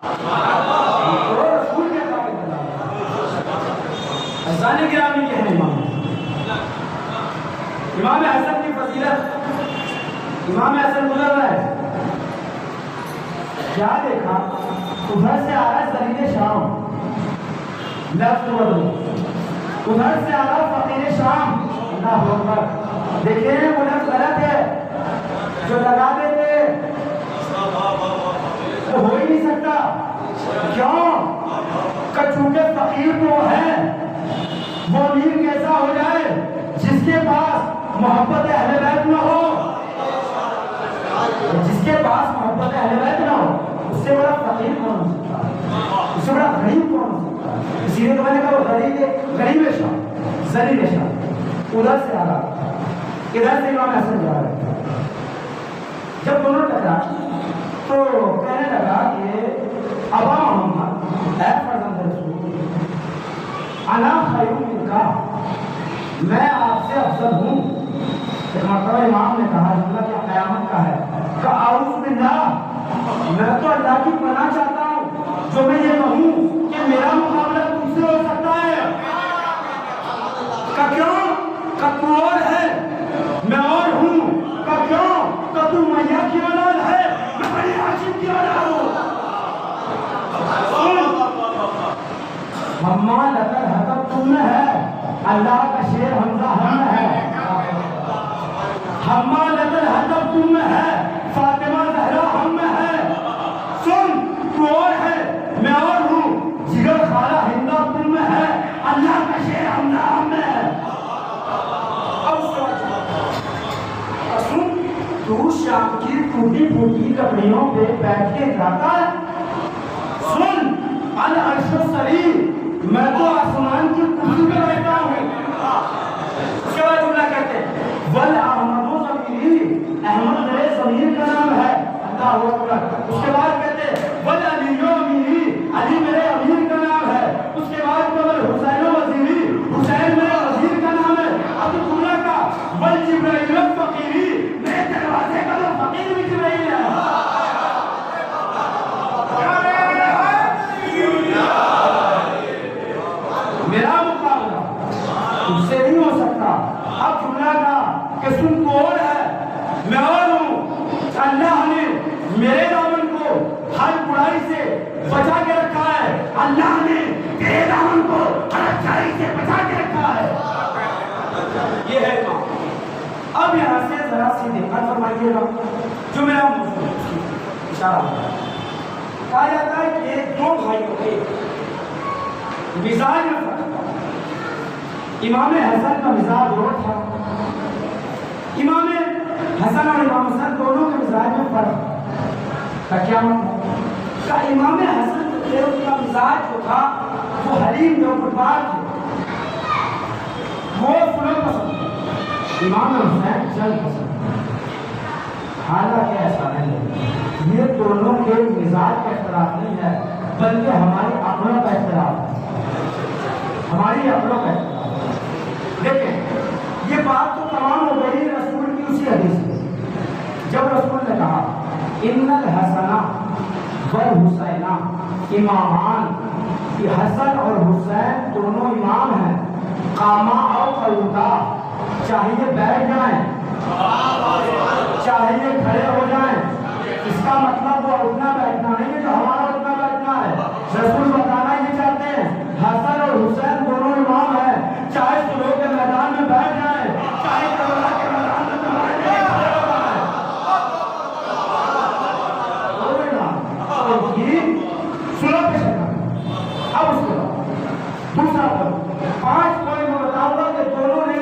تو رسول کے ثابت بتا حسن گرامی کے ہیں امام حسن کی فضیلت امام حسن گزر رہا ہے کیا دیکھا ادھر سے آ رہا ہے زلیل شام لفظ ادھر سے آ رہا فقیر شام اللہ اکبر دیکھیں وہ لفظ غلط ہے جو لگا دیتے وہ ہو ہی نہیں سکتا کیوں کہ چونکہ فقیر تو ہے وہ امیر کیسا ہو جائے جس کے پاس محبت اہل بیت نہ ہو جس کے پاس محبت اہل بیت نہ ہو اس سے بڑا فقیر کون ہو سکتا ہے اس سے بڑا غریب کون ہو سکتا ہے اسی لیے تو میں نے کہا وہ غریب شام ذلیل شام ادھر سے آ رہا ادھر سے امام حسن جا رہے جب دونوں ٹکرا تو کہنے لگا کہ ابا محمد اے فرزند رسول انا خیر منکا میں آپ سے افضل ہوں ایک مرتبہ امام نے کہا جملہ کیا قیامت کا ہے کہ اعوذ باللہ میں تو اللہ کی پناہ چاہتا ہوں جو میں یہ کہوں کہ میرا مقابلہ تم سے ہو سکتا ہے کہ کیوں کہ تو اور ہے میں اور ہوں کہ کیوں کہ تو میاں کی اولاد ہے میں بنی ہاشم کی اولاد ہوں مما لقد حقق تم میں ہے اللہ کا شیر حمزہ ہم میں ہے ہما لقد حقق تم میں ہے فاطمہ زہرا ہم میں ہے سن تو اور ہے میں اور ہوں جگر خالہ ہندہ تم میں ہے اللہ کا شیر حمزہ ہم میں ہے سن تو شام کی ٹوٹی پھوٹی لکڑیوں پہ بیٹھ کے جاتا ہے سن العرش السری میں تو آسمان کی کرسی پہ بیٹھا ہوں اس کے بعد جملہ کہتے ہیں ول احمد و ضمیری احمد میرے ضمیر کا نام ہے اللہ اکبر اس کے بعد کہتے ہیں ول علی و امیری علی میرے امیر کا نام ہے اس کے بعد ول حسین و وزیری حسین میرے وزیر کا نام ہے اب جملہ کا ول جبرائیل و فقیری میرے دروازے کا تو فقیر بھی جبرائیل ہے میرا مقابلہ تم سے نہیں ہو سکتا اب جملہ کا کہ سن تو اور ہے میں اور ہوں اللہ نے میرے دامن کو ہر برائی سے بچا کے رکھا ہے اللہ نے تیرے دامن کو ہر اچھائی سے بچا کے رکھا ہے یہ ہے اب یہاں سے ذرا سی دقت فرمائیے گا جو میرا موضوع اشارہ ہوتا ہے کہا جاتا ہے کہ دو بھائیوں کے مزاج میں فرق تھا امام حسن کا مزاج اور تھا امام حسن اور امام حسن دونوں کے مزاج میں فرق تھا کیا مطلب کہ امام حسن کا مزاج جو تھا وہ حلیم جو قربان تھے وہ سلو پسند تھے امام حسین جلد پسند حالانکہ ایسا نہیں ہے یہ دونوں کے مزاج کا اختلاف نہیں ہے بلکہ ہماری عقلوں کا اختلاف ہے ہماری عقلوں کا اختلاف ہے دیکھیں یہ بات تو تمام ہو گئی رسول کی اسی حدیث میں جب رسول نے کہا ان الحسن والحسین امامان کہ حسن اور حسین دونوں امام ہیں قاما او قعودا چاہیے بیٹھ جائیں چاہیے کھڑے ہو جائیں اس کا مطلب وہ اٹھنا بیٹھنا نہیں ہے جو ہمارا اٹھنا بیٹھنا ہے رسول بتانا یہ چاہتے ہیں حسن اور حسین دونوں امام ہیں چاہے صلح کے میدان میں بیٹھ جائیں چاہے کربلا کے میدان میں تمہارے لیے کھڑے ہو جائیں صلح پہ شکر اب اس کے بعد دوسرا پوائنٹ 5 پوائنٹ میں بتاؤں گا کہ دونوں نے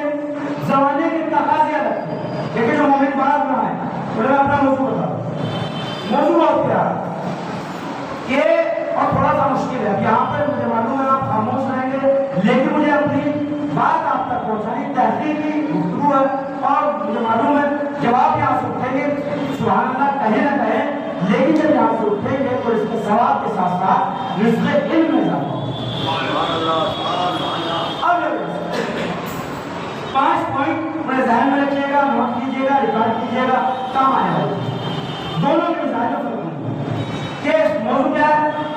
زمانے کے تقاضے رکھے لیکن جو مومن بات میں آئے انہوں نے اپنا موضوع بتا موضوع بہت پیارا یہ اور تھوڑا سا مشکل ہے یہاں پر مجھے معلوم ہے آپ خاموش رہیں گے لیکن مجھے اپنی بات آپ تک پہنچانی تحقیقی گفتگو ہے اور مجھے معلوم ہے جب آپ یہاں سے اٹھیں گے سبحان اللہ کہیں نہ کہیں لیکن جب یہاں سے اٹھیں گے تو اس کے ثواب کے ساتھ ساتھ نسبت علم میں اضافہ اب 5 پوائنٹ اپنے ذہن میں رکھیے گا نوٹ کیجیے گا ریکارڈ کیجیے گا کام آئے گا دونوں کے مزاج میں فرق نہیں کہ موضوع کیا ہے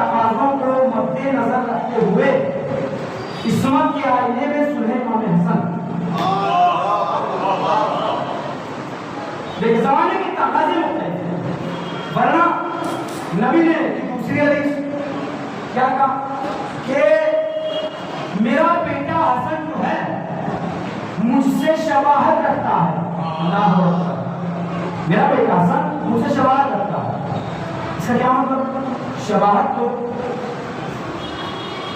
تقاضوں کو مد نظر رکھتے ہوئے عصمت کے آئینے میں صلح امام حسن دیکھ زمانے کی تقاضے مختلف ہیں، ورنہ نبی نے دوسری حدیث کیا کہا کہ میرا بیٹا حسن جو ہے مجھ سے شباہت رکھتا ہے، اللہ اکبر، میرا بیٹا حسن مجھ سے شباہت رکھتا ہے۔ اس کا کیا مطلب؟ شباہت تو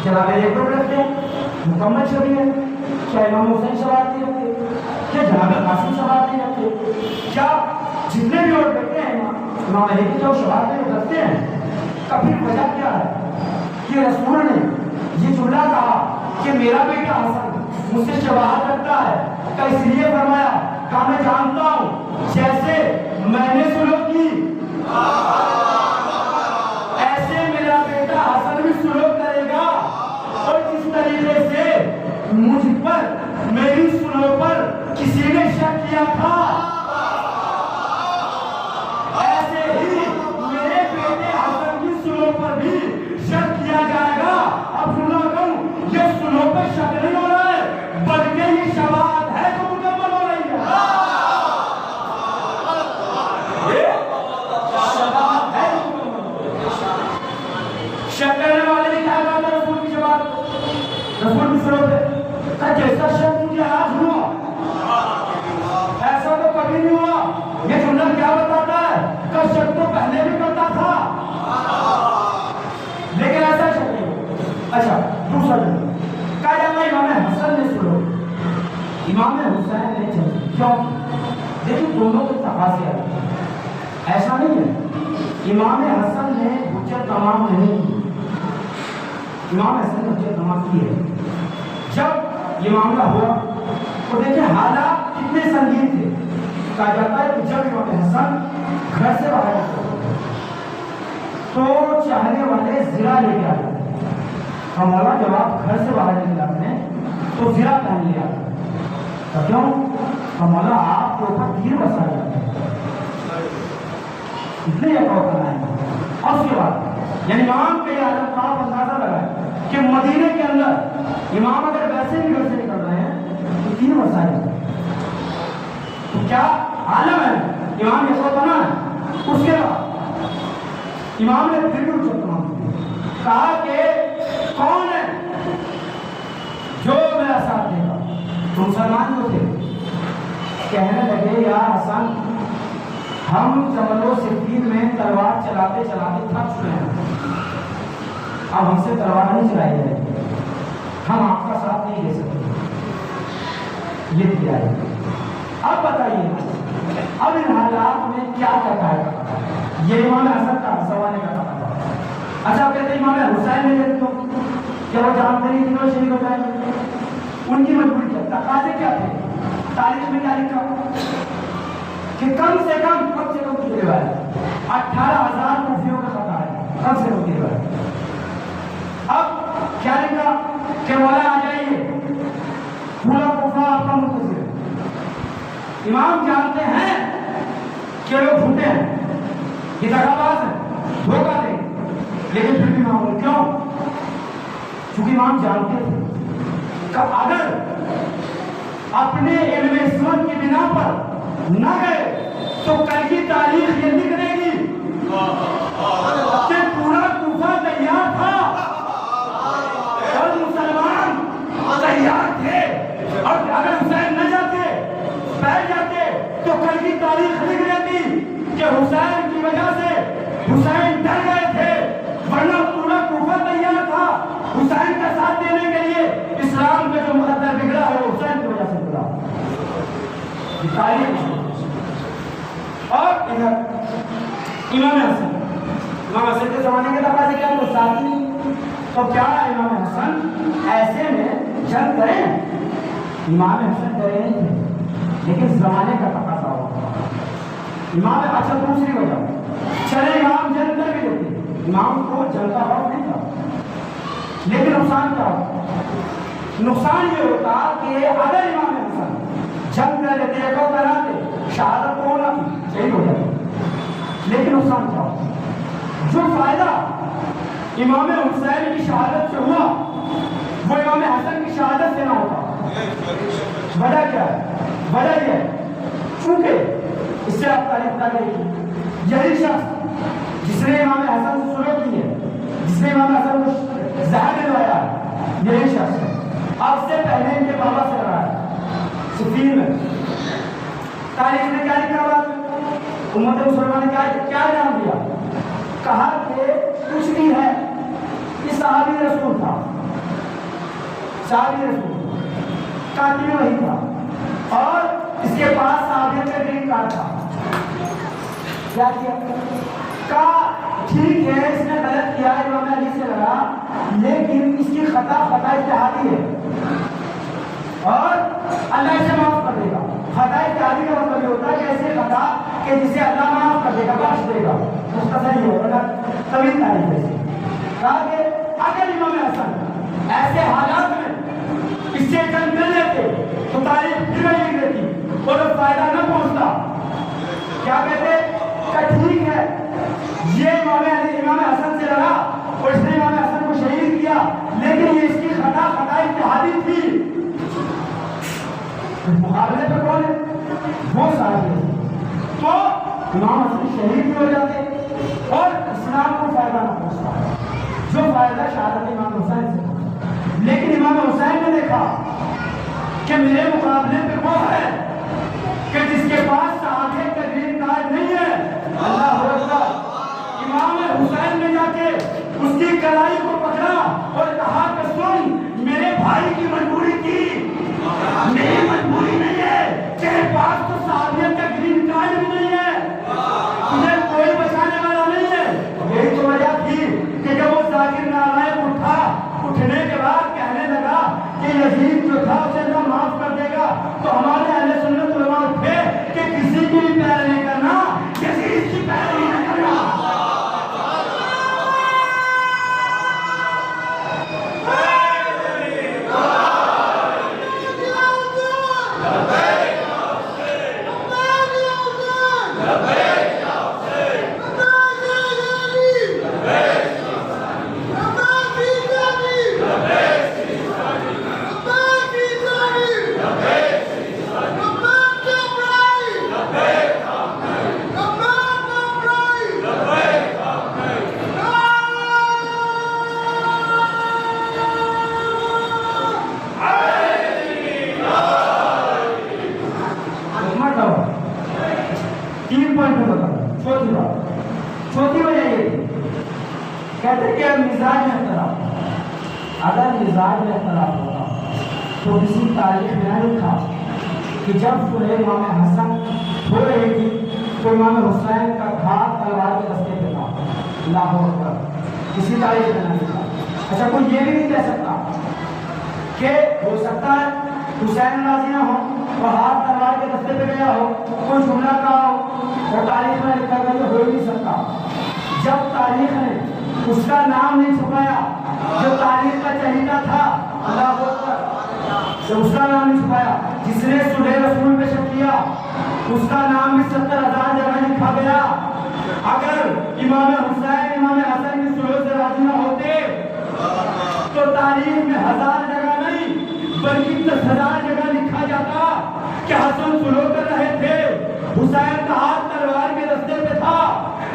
جناب ایک پر رکھتے ہیں، مکمل شبیہ ہے، کیا امام حسین شباہت نہیں رکھتے؟ کیا جناب قاسم شباہت نہیں رکھتے؟ کیا جتنے بھی اور بیٹے ہیں امام علی کی جو شباہت رکھتے ہیں؟ کبھی وجہ کیا ہے کہ رسول نے یہ جملہ کہا کہ میرا بیٹا حسن مجھ سے شباہت رکھتا ہے، کہ اس لیے فرمایا کہ میں جانتا ہوں جیسے میں نے سلوک کی ایسے میرا بیٹا حسن بھی سلوک کرے گا، اور جس طریقے سے مجھ پر میری سلوک پر کسی نے شک کیا تھا ایسے ہی میرے بیٹے حسن کی سلوک پر بھی شک کیا جائے گا۔ اب سننا کہوں، یہ سلوک پر شک نہیں ہو رہا ہے بلکہ یہ شباہت ہے جو مکمل ہو رہی ہے، یہ شباہت ہے جو مکمل ہو رہی ہے۔ شک کرنے والے نے کیا کہا تھا رسول کی شباہت؟ رسول کی سلوک ہے کہ جیسا شک مجھے آج ہوا ایسا تو کبھی نہیں ہوا۔ یہ جملہ کیا بتاتا ہے کہ شک تو پہلے بھی کرتا تھا لیکن ایسا شک نہیں ہوا۔ اچھا دوسرا جملہ کہا جاتا ہے امام حسن نے سلو، امام حسین نے چلی، کیوں؟ دیکھیں دونوں کے تقاضے آتے، ایسا نہیں ہے امام حسن نے حجت تمام نہیں کی، امام حسن نے حجت تمام کی ہے۔ جب یہ معاملہ ہوا تو دیکھیں حالات کتنے سنگین تھے۔ کہا جاتا ہے کہ جب امام حسن گھر سے باہر تو چاہنے والے زرہ لے کے آتے، اور مولا جب آپ گھر سے باہر نکل آتے ہیں تو زرہ پہن لے آتے ہیں، تو کیوں؟ اور مولا آپ کے اوپر تیر برسا جاتے ہیں، اتنے یہ کہو کرنا ہے۔ اور اس کے بعد یعنی امام کے عالم کا آپ اندازہ لگائیں کہ مدینے کے اندر امام اگر ویسے بھی گھر سے نکل رہے ہیں تو تیر برسا جاتے ہیں، تو کیا عالم ہے امام یہ سو بنا ہے۔ اس کے بعد امام نے پھر بھی اچھا کہا کہ کون ہے جو میرا ساتھ دے گا؟ تو مسلمان جو تھے کہنے لگے یا حسن ہم جمل و صفین میں تلوار چلاتے چلاتے تھک چکے ہیں، اب ہم سے تلوار نہیں چلائی جائے گی، ہم آپ کا ساتھ نہیں دے سکتے، یہ کیا ہے؟ اب بتائیے اب ان حالات میں کیا کہتا ہے؟ یہ امام حسن کا سوانے کا تھا۔ اچھا کہتے ہیں امام حسین نے دیکھو کیا وہ جانتے نہیں تھے وہ شہید ہو جائیں گے؟ ان کی مجبوری کیا، تقاضے کیا تھے؟ تاریخ میں کیا لکھا کہ کم سے کم کی روایت 18,000 کوفیوں کا خطا ہے، کم سے کم کی روایت۔ اب کیا لکھا کہ مولا آ جائیے پورا کوفہ آپ کا منتظر ہے۔ امام جانتے ہیں کہ لوگ جھوٹے ہیں، یہ دغا باز ہے، دھوکہ دیں، لیکن پھر بھی امام کیوں؟ چونکہ امام جانتے تھے کہ اگر اپنے علم عصمت کی بنا پر نہ گئے تو کل کی تاریخ یہ لکھ دے گی کہ پورا کوفہ تیار تھا اور مسلمان تیار تھے، اور اگر حسین نہ جاتے بیٹھ جاتے تو کل کی تاریخ لکھ دیتی کہ حسین کی وجہ سے حسین ڈر گئے تھے، ورنہ پورا کوفہ تیار تھا حسین کا ساتھ دینے کے لیے۔ اسلام کا جو مقدر بگڑا ہے وہ حسین کی وجہ سے بگڑا۔ اور ادھر امام حسن کے زمانے کے تقاضے کیا تو ساتھی، تو کیا امام حسن ایسے میں جنگ کریں؟ امام حسن کرے نہیں تھے لیکن زمانے کا تقاضا ہوا امام۔ اچھا دوسری وجہ چلے امام جنگ کر بھی دیتے، امام کو جنگ کا خوف نہیں تھا، لیکن نقصان کیا ہوتا؟ نقصان یہ ہوتا کہ اگر امام حسن جنگ کر لیتے ایک اور کراتے شہادت کو ہونا تھی، صحیح ہو جاتی، لیکن نقصان کیا ہوتا؟ جو فائدہ امام حسین کی شہادت سے ہوا وہ امام حسن کی شہادت سے نہ ہوتا. وجہ کیا ہے؟ وجہ یہ ہے چونکہ اس سے آپ تعریف کر رہے ہیں یہی شخص جس نے امام حسن سے سلوک کی ہے, جس نے امام حسن کو زہر دلوایا ہے, یہی شخص ہے. اب سے پہلے ان کے بابا سے لڑا ہے صفین میں. تاریخ نے کیا لکھا ہوا؟ امت مسلمان نے کیا نام دیا؟ کہا کہ کچھ بھی ہے یہ صحابی رسول تھا, صحابی رسول قاتل وہی تھا اور اس کے پاس صحابیت کا گرین کارڈ تھا. کیا کیا؟ کہا ٹھیک ہے اس نے غلط کیا, امام علی سے لڑا, لیکن اس کی خطا اجتہادی ہے اور اللہ اسے معاف کر دے گا. خطا اجتہادی کا مطلب یہ ہوتا ہے کہ ایسے خطا کہ جسے اللہ معاف کر دے گا, بخش دے گا. مختصر یہ ہوگا طویل تعریف ہے. کہا کہ اگر امام حسن ایسے حالات میں اس سے جنگ کر لیتے تو تاریخ پھر نہیں رہتی اور فائدہ نہ پہنچتا. کیا کہتے کہ ٹھیک ہے یہ امام حسن سے لڑا اور اس نے امام حسن کو شہید کیا, لیکن یہ اس کی خطا اجتہادی تھی. مقابلے پہ کون ہے؟ وہ صحابی ہے. تو امام حسن شہید بھی ہو جاتے اور اسلام کو فائدہ نہ پہنچتا جو فائدہ شہادت امام حسین سے. لیکن امام حسین نے دیکھا کہ میرے مقابلے پہ وہ ہے کہ جس کے پاس صحابیت کا گرین کارڈ نہیں ہے. اللہ اکبر. امام حسین نے جا کے اس کی کلائی کو پکڑا اور کہا کہ سن, میرے بھائی کی مجبوری تھی, میری مجبوری نہیں ہے. تیرے پاس تو صحابیت کا گرین کارڈ بھی نہیں ہے, تجھے کوئی بچانے والا نہیں ہے. یہی تو وجہ تھی کہ جب وہ ذاکر نالائق اٹھا, اٹھنے کے بعد کہنے لگا کہ یزید جو تھا اسے اللہ معاف کر دے گا, تو ہمارے اہل سنت علماء اٹھے کہ کسی کی بھی پیروی نہیں کرنا, یزید کی پیروی نہ کرنا. چوتھی وجہ یہ تھی, کہتے کہ مزاج میں اختلاف. اگر مزاج میں اختلاف ہوتا تو کسی تاریخ میں نہ لکھا کہ جب صلح امام حسن ہو رہی تھی تو امام حسین کا ہاتھ تلوار کے رستے پہ تھا. لاہور پر کسی تاریخ میں نہ لکھا. اچھا کوئی یہ بھی نہیں کہہ سکتا کہ ہو سکتا ہے حسین راضی نہ ہو اور ہاتھ تلوار کے رستے پہ گیا ہو, کوئی جملہ کہا ہو اور تاریخ میں لکھا گیا ہو ہی نہیں سکتا. جب تاریخ نے اس کا نام نہیں چھپایا جو تاریخ کا چہیتا تھا, اللہ اکبر, جب اس کا نام نہیں چھپایا, جس نے صلح رسول پہ شک کیا اس کا نام بھی 70,000 جگہ لکھا گیا. اگر امام حسین امام حسن کی صلح سے راضی نہ ہوتے تو تاریخ میں 1000 جگہ نہیں بلکہ 10,000 جگہ لکھا جاتا کہ حسن صلح کر رہے تھے, حسین کا ہاتھ تلوار کے رستے پہ تھا.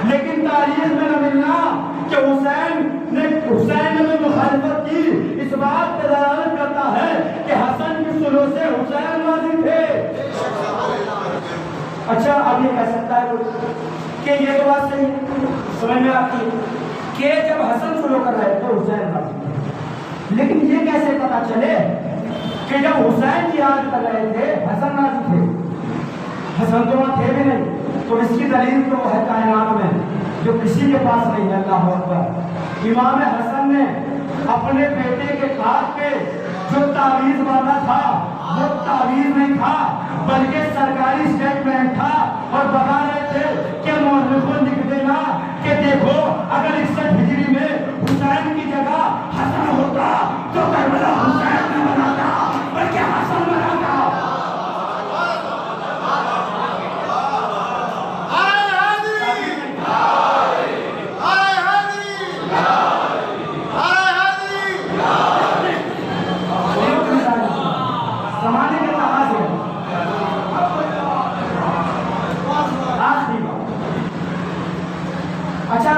لیکن تاریخ میں نہ ملنا کہ حسین نے مخالفت کی, اس بات پہ دلالت کرتا ہے کہ حسن کی صلح سے حسین راضی تھے. اچھا اب یہ کہہ سکتا ہے کہ یہ تو بات صحیح سمجھ میں آتی ہے کہ جب حسن صلح کر رہے تو حسین راضی تھے, لیکن یہ کیسے پتا چلے کہ جب حسین جہاد کر رہے تھے حسن راضی تھے؟ حسن تو وہاں تھے بھی نہیں. تو اس کی دلیل تو ہے کائنات میں جو کسی کے پاس نہیں ہے. اللہ اکبر. امام حسن نے اپنے بیٹے کے ہاتھ پہ جو تعویذ باندھا تھا وہ تعویذ نہیں تھا بلکہ سرکاری اسٹیٹمنٹ تھا, اور بتا رہے تھے کہ مورخوں لکھ دینا کہ دیکھو اگر 61 ہجری میں حسین کی جگہ حسن ہوتا تو کربلا حسین نہ بناتا بلکہ حسن بناتا.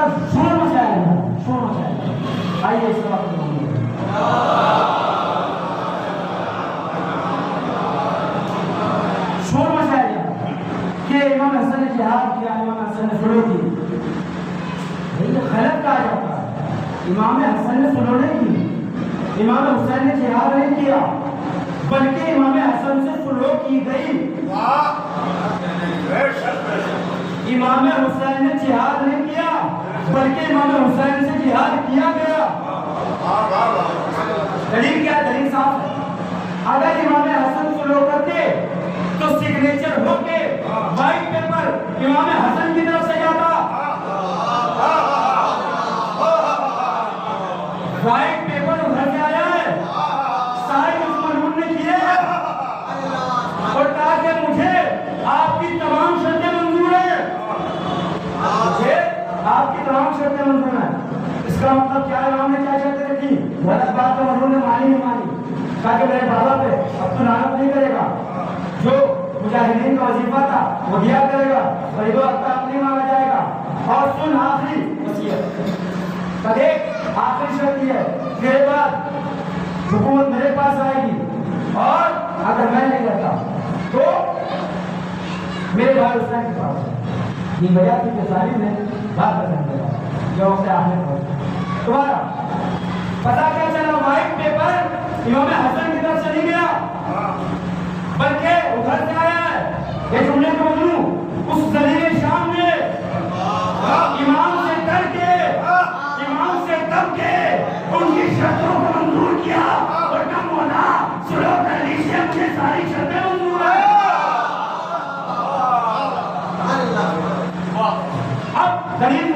طرف شور مچایا جائے، شور مچایا جائے. آئیے اس وقت شور مچایا جائے کہ امام حسن نے جہاد کیا، امام حسن نے سلو کی. یہ غلط کہا جاتا ہے. امام حسن نے سلو نہیں کی، امام حسین نے جہاد نہیں کیا، بلکہ امام حسن سے سلو کی گئی. امام حسین نے جہاد نہیں کیا، بلکہ امام حسین سے جہاد کیا گیا. دلیل کیا؟ دلیل صاف ہے. اگر امام حسن سلو کرتے تو سگنیچر ہو کے وائٹ پیپر امام حسن کی طرف سے جاتا. وائٹ پیپر ادھر سے آیا ہے، سارے مسلمانوں نے کیے اور کہا کہ مجھے آپ کی تمام شرطیں منظور ہیں، مجھے آپ کی تمام شرطیں منظور ہیں. اس کا مطلب کیا ہے؟ امام نے کیا شرطیں رکھی؟ غلط بات تو مرحوم نے مانی نہیں مانی، کہا کہ میرے بابا پہ اب تو لعنت نہیں کرے گا، جو مجاہدین کا وظیفہ تھا وہ دیا کرے گا، غریب و اطراف نہیں مانگا جائے گا. اور سن آخری وصیت کا دیکھ، آخری شرط یہ ہے میرے بعد حکومت میرے پاس آئے گی اور اگر میں نہیں رہتا تو میرے بھائی حسین کے پاس. یہ وجہ تھی کہ ظالم نے بات پسند کرا جو وقت آخر پہنچا. تمہارا پتا کیا چلا؟ وائٹ پیپر امام حسن کی طرف سے نہیں گیا، بلکہ ادھر سے آیا ہے. یہ جملے کو بولوں، اس ذلیل شام نے امام سے ڈر کے، امام سے دب کے ان کی شرطوں کو منظور کیا اور کم ہونا سلو کر لیجیے، مجھے ساری شرطیں منظور ہیں. اب دلیل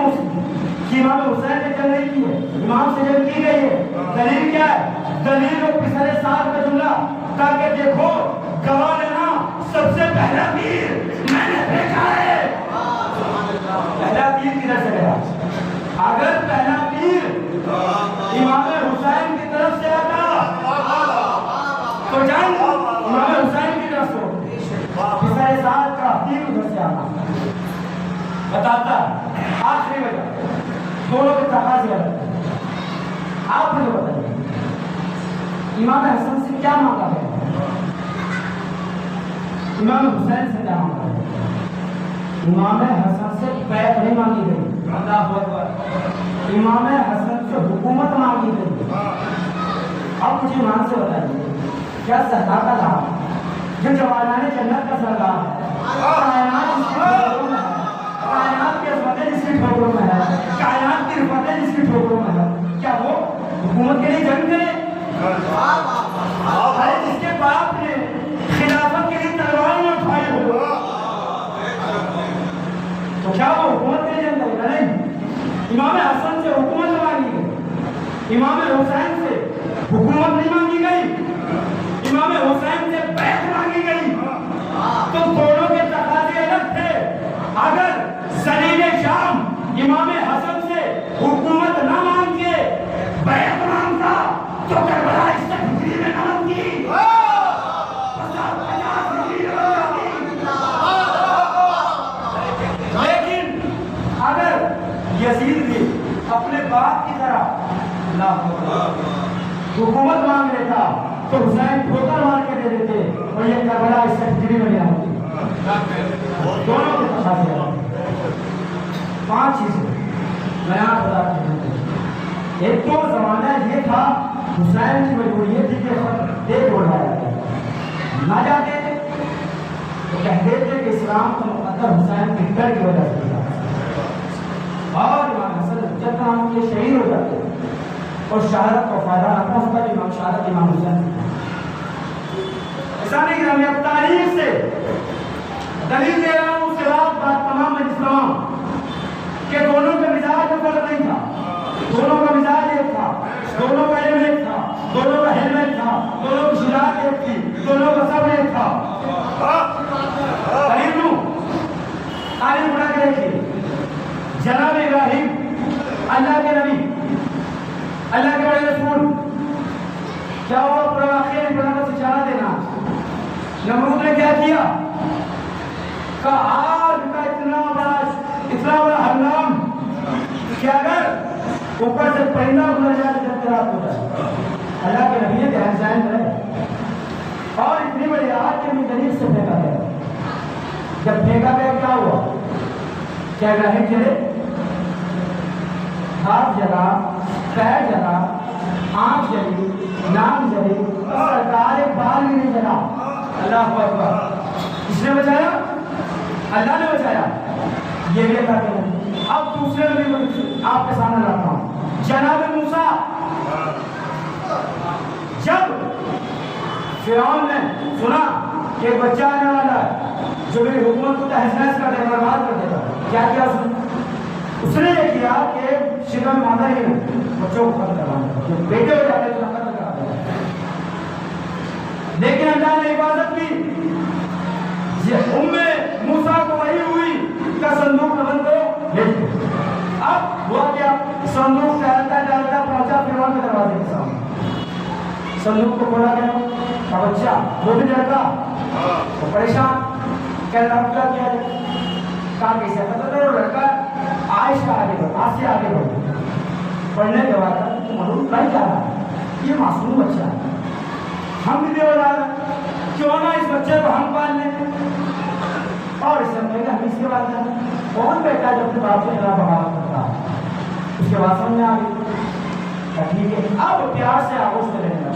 کہ امام حسین نے جنگ نہیں کی ہے، امام سے جنگ کی گئی ہے. دلیل کیا ہے؟ دلیل وہ پسر ساتھ کا جملہ، تاکہ دیکھو گواہ لینا سب سے پہلا تیر میں نے دیکھا ہے. پہلا تیر کدھر سے گیا؟ اگر پہلا تیر امام حسین کی طرف سے آتا تو جنگ امام حسین کی طرف سے، پسر ساتھ کا تیر ادھر سے آتا. بتاتا آخری وجہ دونوں کے تقاضے الگ ہیں. آپ مجھے بتائیے امام حسن سے کیا مانگا ہے؟ امام حسین سے کیا مانگا ہے؟ امام حسن سے بیعت نہیں مانگی گئی، اللہ اکبر. امام حسن سے حکومت مانگی گئی. اب مجھے ایمان سے بتائیے کیا سرکار کا لحاظ جو جوانان جنت کا سردار ہے، کائنات اس کی ٹھوکروں میں ہے، کائنات کی عظمتیں جس کی ٹھوکروں میں ہے، کائنات کی رفعتیں جس کی ٹھوکروں میں ہے، کیا وہ حکومت کے لیے جنگ کرے؟ جس کے باپ نے خلافت کے لیے تلوار نہ اٹھائی ہو تو کیا وہ حکومت کے لیے جنگ کرے گا؟ نہیں. امام حسن سے حکومت مانگی گئی، امام حسین سے حکومت نہیں مانگی گئی، امام حسین سے بیعت مانگی گئی. تو دونوں کے تقاضے الگ تھے. اگر ذلیل شام امام حسن سے حکومت نہ مانگ کے بیعت مانگتا تو کربلا اس سے فکری میں نہ ہوتی. لیکن اگر یزید بھی اپنے باپ کی طرح حکومت مانگ لیتا تو حسین ٹھوکر مار کے دے دیتے اور یہ کربلا اس سے فکری میں نہ ہوتی. دونوں کے تقاضے ہیں. 5 چیزیں میں آپ بتاتا ہوں. ایک تو زمانہ یہ تھا حسین کی مجبوری یہ تھی کہ خط دے بولایا نہ جاتے تو کہتے تھے کہ اسلام کا مقدر حسین کی ڈر کی وجہ سے تھا اور امام حسن جب نام کے شہید ہو جاتے اور شہادت کو فائدہ نہ پہنچتا امام شہادت امام حسین. ایسا نہیں کہ ہمیں اب تاریخ سے دلیل دے رہا ہوں، اس کے بعد بات تمام مجلس تمام کہ دونوں کا مزاج میں فرق نہیں تھا. دونوں کا مزاج ایک تھا، دونوں کا علم ایک تھا، دونوں کا علم ایک تھا، دونوں کی شجاعت ایک تھی، دونوں کا صبر ایک تھا. دلیل لوں، تعلیم اٹھا کے دیکھیے. جناب ابراہیم اللہ کے نبی، اللہ کے بڑے رسول، کیا ہوا پورا واقعہ بڑا بس اشارہ دینا. نمرود نے کیا کیا کہ آگ کا اتنا بڑا ہنگام کہ اگر اوپر سے پرندہ گزر جائے تو جب رات ہو جائے. اللہ کے نبی کے رہن رہے اور اتنی بڑی آگ کے غریب سے پھینکا گیا. جب پھینکا گیا کیا ہوا؟ کیا ابراہیم چلے؟ ہاتھ جلا، پیر جلا، آنکھ جلی، ناک جلی، سرکار ایک بال بھی نہیں جلا. اللہ اکبر. کس نے بچایا؟ اللہ نے بچایا. یہ بھی اللہ کے نبی. اب دوسرے نبی آپ کے سامنے لاتا ہوں، جناب موسیٰ. جب فرعون نے سنا کہ ایک بچہ آنے والا ہے جو میری حکومت کو تہس نہس کر دے گا، برباد کر دے گا، کیا کیا اس نے یہ کیا کہ شکم مادہ ہی نہیں بچوں کو ختم کروانا، جو بیٹے ہو جاتے تو ختم کرا دیا. لیکن اللہ نے حفاظت کی. موسیٰ کو وحی ہوئی کا صندوق نبن کو بھیج دو. اب ہوا کیا؟ صندوق ٹہلتا ٹہلتا پہنچا فرعون کے دروازے کے سامنے. صندوق کو کھولا گیا، کا بچہ وہ بھی لڑکا وہ پریشان کہہ رہا کیا کیا جائے. کہا کیسے پتہ تو لڑکا عائش کا آگے بڑھ، آج سے آگے بڑھ. پڑھنے کے بعد تو معلوم کہیں جا رہا ہے یہ معصوم بچہ ہے، ہم بھی دے اولاد ہیں، کیوں نہ اس بچے کو ہم پال لیں. اور اس سے ہم اس کے بعد کون بیٹا جو اپنے باپ کے خلاف بغاوت کرتا ہے. اس کے بعد سمجھ میں آ گئی ٹھیک ہے. اب پیار سے آگوش میں لینے لگا.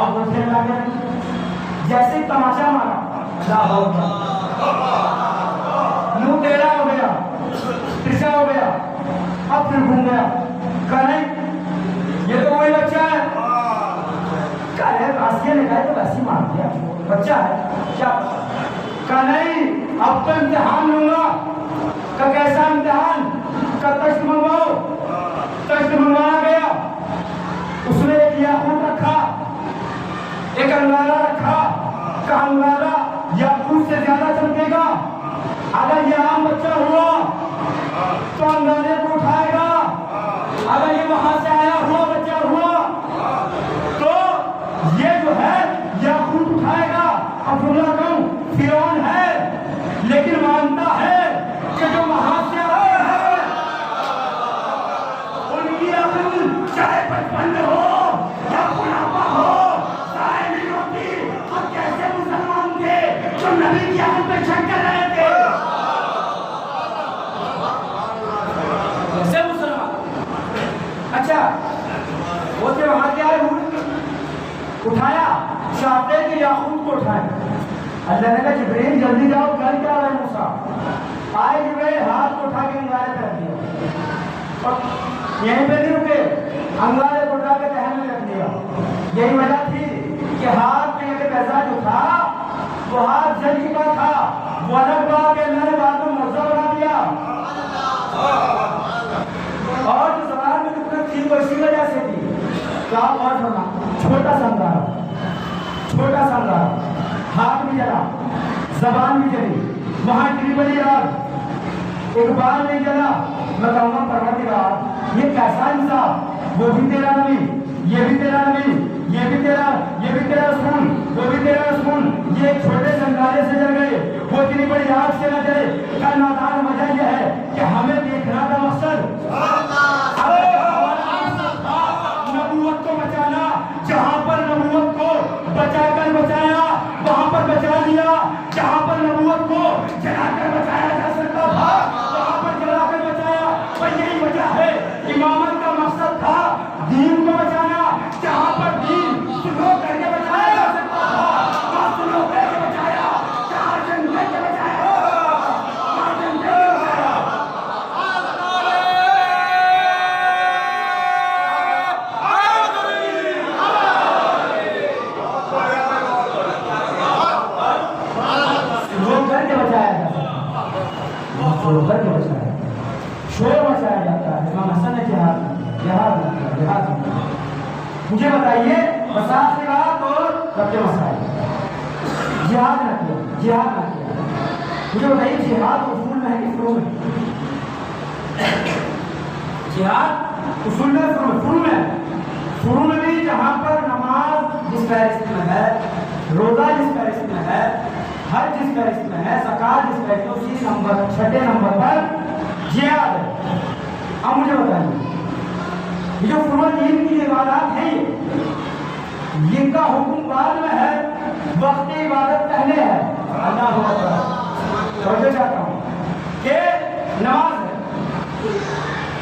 اب وہ کھیلنے لگے جیسے تماشا مارا، منہ ٹیڑھا ہو گیا، ترچھا ہو گیا. اب پھر گھوم گیا. کہا نہیں یہ تو وہی بچہ ہے. آسیہ نے کہا تو ویسے ہی مار دیا، بچہ ہے کیا. کہا نہیں اب تو امتحان لوں گا. کہ کیسا امتحان؟ کہ تشت منگواؤ. تشت منگوایا گیا. اس نے ایک یاقوت رکھا، ایک انگارہ رکھا. کہ انگارہ یاقوت سے زیادہ چمکے گا. اگر یہ عام بچہ ہوا تو انگارے کو اٹھائے گا. اگر یہ وہاں سے آیا ہوا بچہ ہوا تو یہ جو ہے یاقوت اٹھائے گا. اب اللہ کہوں فرعون ہے لیکن مانتا ہے کہ جو وہاں سے آئے ہیں ان کی عقل چاہے بچپن ہو یا بڑھاپا ہو ضائع نہیں ہوتی. اور کیسے مسلمان تھے جو نبی کی عقل پہ شک کر رہے تھے. کیسے مسلمان؟ اچھا وہ تھے وہاں کیا ہے اٹھایا، چاہتے کہ یاقوت کو اٹھائے. اللہ نے کہا جبرائیل جلدی جاؤ، کر کیا رہے موسیٰ. آئے جبرائیل ہاتھ کو اٹھا کے انگارے پہ رکھ دیا اور یہیں پہ نہیں رکے، انگارے کو اٹھا کے دہن میں رکھ دیا. یہی وجہ تھی کہ ہاتھ میں ایک پیسہ جو تھا وہ ہاتھ جل چکا تھا. وہ الگ بات کہ اللہ نے بعد میں معجزہ بنا دیا. اور جو زبان میں دقت تھی وہ اسی وجہ سے تھی. کیا اور سنا چھوٹا سا انگارہ، چھوٹا سا انگارہ، ہاتھ بھی جلا، زبان بھی جلی، وہاں اتنی بڑی آگ، ایک بال نہیں جلا. میں کہوں گا پروردگار یہ کیسا انصاف. وہ بھی تیرا نبی، یہ بھی تیرا نبی، یہ بھی تیرا رسول، وہ بھی تیرا رسول. یہ ایک چھوٹے سے انگارے سے جل گئے، وہ اتنی بڑی آگ سے نہ جلے. کا نادان وجہ یہ ہے کہ ہمیں دیکھنا کا مقصد نبوت کو بچانا. جہاں پر نبوت کو بچا کر بچایا وہاں پر بچا دیا. جہاں پر نبوت کو جلا کر بچایا جا سکتا تھا وہاں پر جلا کر بچایا. اور یہی وجہ ہے امامت کا مقصد تھا دین کو بچانا. جہاں پر دین سلو کر کے بچایا جا سکتا تھا وہاں سلو کر کے بچایا. جہاں جنگ کر کے بچایا وہاں جنگ کر کے بچایا. شور مچایا جاتا ہے. امام حسن نے جہاد مجھے بتائیے مسائل اور رب مسائل جہاد نہ کیا. مجھے بتائیے جہاد اصول میں ہے کہ فروع میں؟ جہاد اصول میں فروع میں بھی جہاں پر نماز جس فہرست میں ہے، روزہ جس فہرست میں ہے، حج جس فہرست میں ہے، زکات جس فہرست میں، اسی نمبر 6 نمبر پر جہاد ہے. اب مجھے بتائیے یہ جو فروع دین کی عبادات ہیں ان کا حکم بعد میں ہے، وقت عبادت پہلے ہے. اللہ اکبر. توجہ چاہتا ہوں کہ نماز ہے،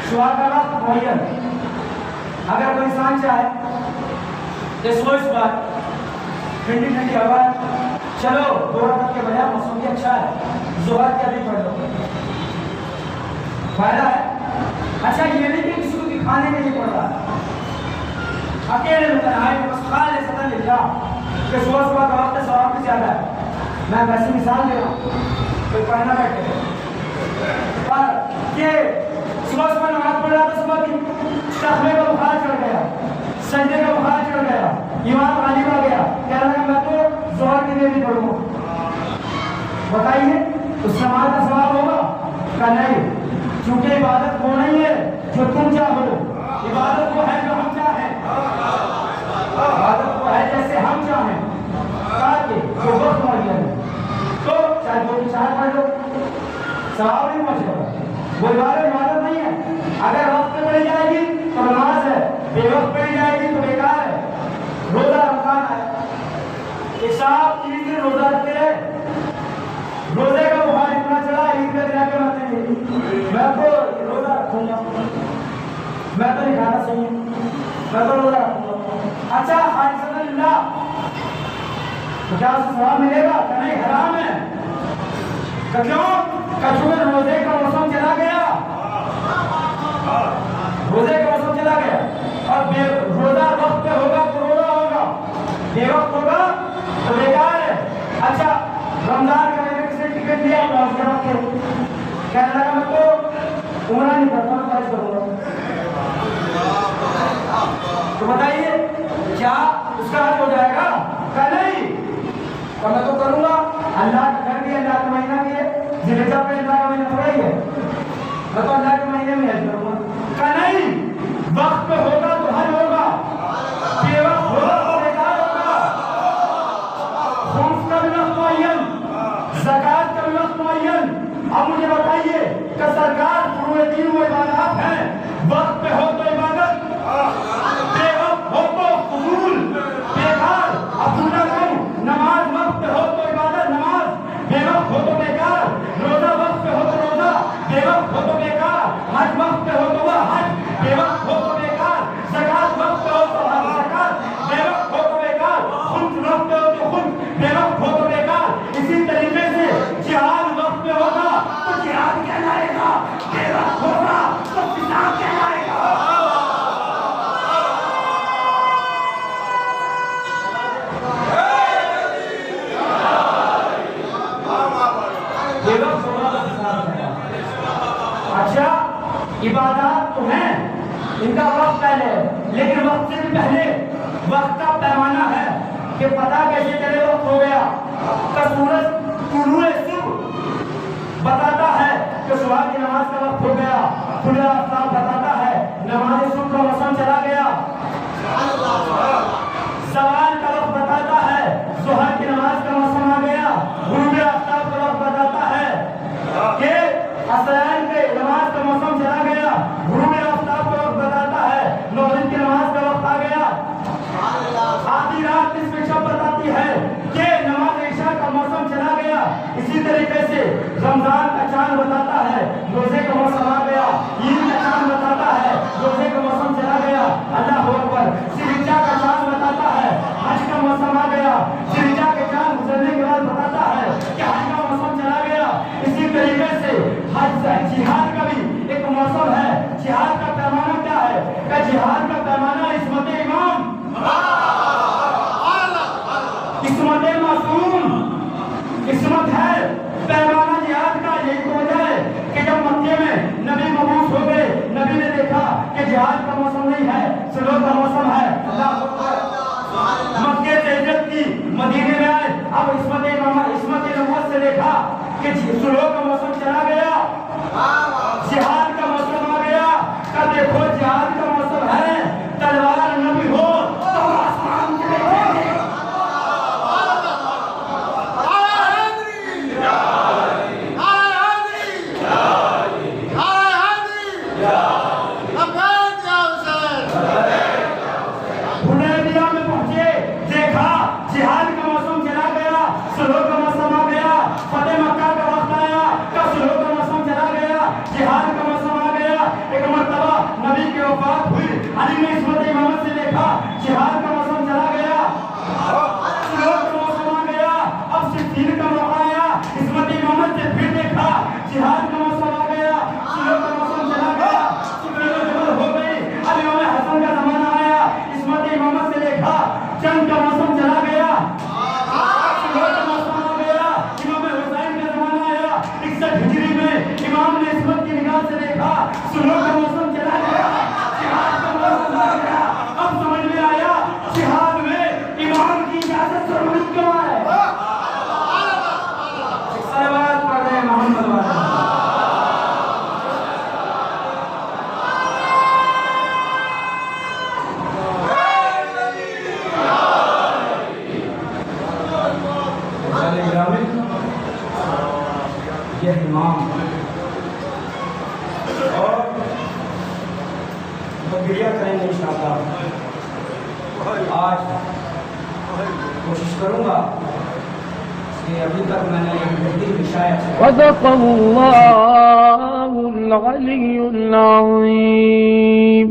صبح کا وقت معین. اگر کوئی انسان چاہے کہ صبح بات ٹھنڈی ٹھنڈی ہوا ہے، چلو 2 رکعت کے بجائے موسم بھی اچھا ہے، ظہر کے ابھی پڑھ لو، فائدہ ہے. اچھا یہ نہیں کہ کسی کو دکھانے کے لیے پڑھ رہا ہے، اکیلے میں تنہائی میں بس خالص للہ کہ صبح کا وقت ہے، ثواب بھی زیادہ ہے. میں ویسی مثال دے رہا ہوں، کوئی پڑھنا بیٹھے پر کہ صبح نماز پڑھ رہا تھا، صبح کی تخمے کا بخار چڑھ گیا، سجدے کا بخار چڑھ گیا، ایمان غالب آ گیا، کہہ رہا ہے میں تو ظہر کے لیے بھی پڑھوں. بتائیے اس نماز کا ثواب ہوگا کہ نہیں؟ کیونکہ عبادت وہ نہیں ہے جو تم چاہو، عبادت وہ ہے جو ہم چاہیں، عبادت وہ ہے جیسے ہم چاہیں، تاکہ جو وقت معین ہے تو چاہے 2 کی 4 پڑھ لو، ثواب نہیں پہنچے گا. وہ عبادت نہیں ہے. اگر وقت پہ پڑھی جائے گی تو نماز ہے، بے وقت پڑھی جائے گی تو بیکار ہے. روزہ رمضان ہے، ایک صاحب 3 دن روزہ رکھتے رہے، روزے کا بخار اتنا چڑھا عید کا دن آ کے میں تو روزہ رکھوں گا، میں تو نہیں کھانا صحیح ہے، میں تو روزہ رکھوں گا. اچھا خالص للہ تو کیا اسے ثواب ملے گا کہ نہیں؟ حرام ہے. کیوں؟ کچھ روزے کا موسم چلا گیا، روزے کا موسم چلا گیا اور روزہ وقت پہ ہوگا تو روزہ ہوگا، بے وقت ہوگا تو بیکار ہے. اچھا رمضان کا میں کسی نے ٹکٹ دیا پہنچ کے وقت کہنے لگا میں تو عمرہ نہیں کرتا ہوں، خرچ کروں گا. تو بتائیے کیا اس کا حج ہو جائے گا کہ نہیں؟ تو میں تو کروں گا، اللہ کا گھر بھی اللہ کا مہینہ بھی ہے، ذوالحجہ پہ اللہ کا مہینہ تھوڑا ہی ہے، میں تو اللہ کے مہینے میں حج کروں گا کہ نہیں؟ وقت پہ ہوگا تو حج ہوگا، بے وقت ہوگا تو بیکار ہوگا. خمس کا بھی وقت معین، زکات کا بھی وقت معین. اب مجھے بتائیے کہ سرکار فروع دین و عبادات ہیں، وقت پہ ہو تو عبادت، بے وقت ہو تو فضول بیکار. عبداللہ کہوں نماز وقت پہ ہو تو عبادت نماز، بے وقت ہو تو بیکار. روزہ وقت پہ ہو تو روزہ، بے وقت ہو تو بیکار. حج وقت پہ ہو تو وہ حج، بے وقت ہو تو بیکار. زکات وقت پہ ہو تو زکات، بے وقت ہو تو بیکار. خمس وقت پہ ہو تو خمس، بے وقت ہو تو بیکار. اسی طریقے سے جہاد وقت پہ ہوگا تو جہاد کہلائے گا، بے وقت ہوگا تو قتال کہلائے گا. اچھا عبادات تو ہیں، ان کا وقت پہلے ہے، لیکن وقت سے بھی پہلے وقت کا پیمانہ ہے کہ پتہ کیسے چلے وقت ہو گیا. کہ سورج طلوع صبح بتاتا ہے کہ صبح کی نماز کا وقت ہو گیا، طلوع آفتاب بتاتا ہے نماز صبح کا موسم چلا گیا. زوال کا وقت بتاتا ہے ظہر کی نماز کا موسم آ گیا. غروب آفتاب کا وقت بتاتا ہے کہ عصرین کے نماز کا موسم چلا گیا. غروب آفتاب کا وقت بتاتا ہے مغرب کی نماز کا وقت آ گیا. آدھی رات نصف شب بتاتی ہے کہ نماز عشاء کا موسم چلا گیا. اسی طریقے سے رمضان کا چاند بتاتا ہے روزے کا موسم آ گیا. عید کا چاند بتاتا ہے روزے کا موسم چلا گیا. اللہ اکبر. ذوالحجہ کا چاند بتاتا ہے حج کا موسم آ گیا. ذوالحجہ کے چاند گزرنے کے بعد بتاتا ہے کہ حج کا موسم چلا گیا. اسی طریقے سے جہاد کا بھی ایک موسم ہے. جہاد کا پیمانہ کیا ہے؟ کہ جہاد کا پیمانہ عصمت امام، عصمت معصوم، عصمت ہے پیمانہ جہاد کا. یہی تو وجہ ہے کہ جب مکے میں نبی مبعوث ہو گئے، نبی نے دیکھا کہ جہاد کا موسم نہیں ہے، سلو کا موسم ہے. مکے سے ہجرت کی، مدینے میں آئے. اب عصمت نبوت سے دیکھا کہ سلو کا موسم چلا گیا، جہاد کا موسم آ گیا. کہ دیکھو جہاد کا موسم ہے، تلوار نبی ہو تو آسمان کے دیکھیں گے. Yeah. شامل یہ امام اور بکریہ کریں گے انشاءاللہ. آج کوشش کروں گا کہ ابھی تک میں نے ایک بہترین شاعر صدق اللہ العلی العظیم.